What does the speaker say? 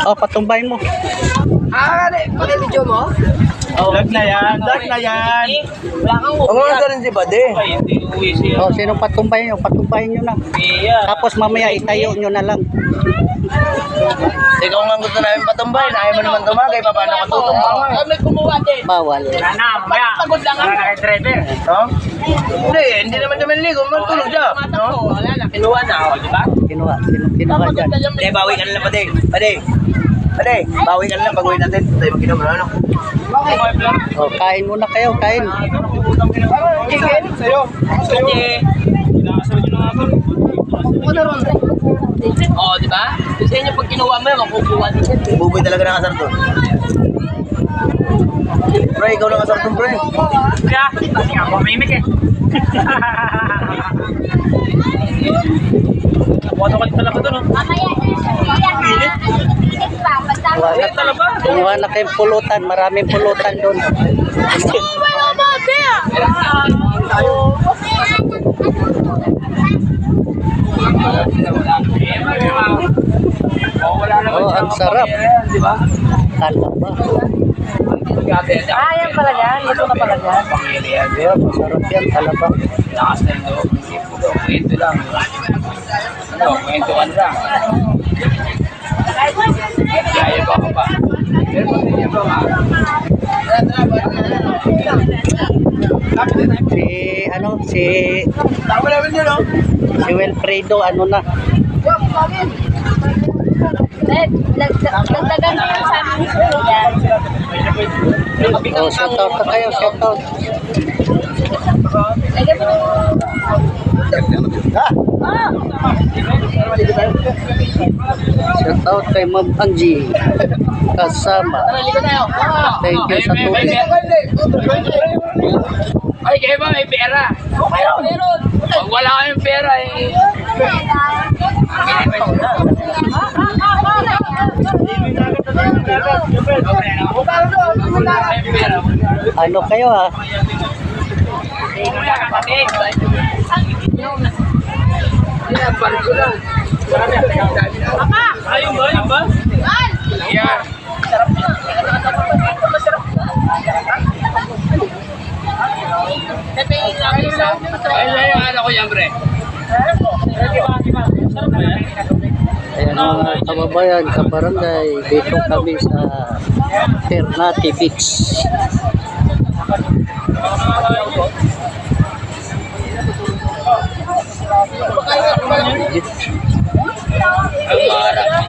Oh, patumbayin mo. Pag-video mo? Vlog na yan, vlog na yan. Wala kang Umunod rin si Bade. Hindi uwi siya. Oh, sino patumbayin nyo? Patumbayin nyo na. Tapos mamaya itayo nyo na lang. Ikaw nga gusto namin patumbayin. Ayaw mo naman tumagay. Paano ka tutumbang? may kumuha din. Bawal. Mamaya. Pagod lang ako. Driver. No? Hindi naman kami ligo. Matulog siya. No? Wala na, kinuha na ako, di ba? Kinuha. Sino kinuha dyan? Hindi, bawi ka na lang, Bade. Bade, bawi ka na lang. Pag-uwi natin. Tayo mag-inom na, ano? Oh, kain muna kayo, kain. Sa'yo. Oo, di ba? Kasi inyo pag kinuha mo yun, makukuha din yan. Buboy talaga ng asar to. Pre, ikaw lang asar to, pre. Kaya, hindi ako mamimik eh. Wato-wato talaga doon. Kumuha na kayong pulutan. Maraming pulutan doon. Oh, ang sarap. Talaba. Yan pala yan. Ito na pala yan. Yeah, masarap yan. Talaba. Lakas na ito. Kwento lang. Kwentuhan lang. Kaya ba ka pa? Pero pati niya ba ka? Si Wilfredo, ano na? Dagdagan mo yung sa amin. Oh, shout out na kayo, shout out. Shout out kay Ma'am Angie kasama. Thank you sa tubig. Ay, kayo ba may pera? Meron. Pag wala kayong pera eh. Ano kayo ha? Ayun ba? Ayun ba? Yeah. Ayun, ano ko yan, pre? Ayan mga kababayan, kabarangay, dito kami sa Ternate Beach.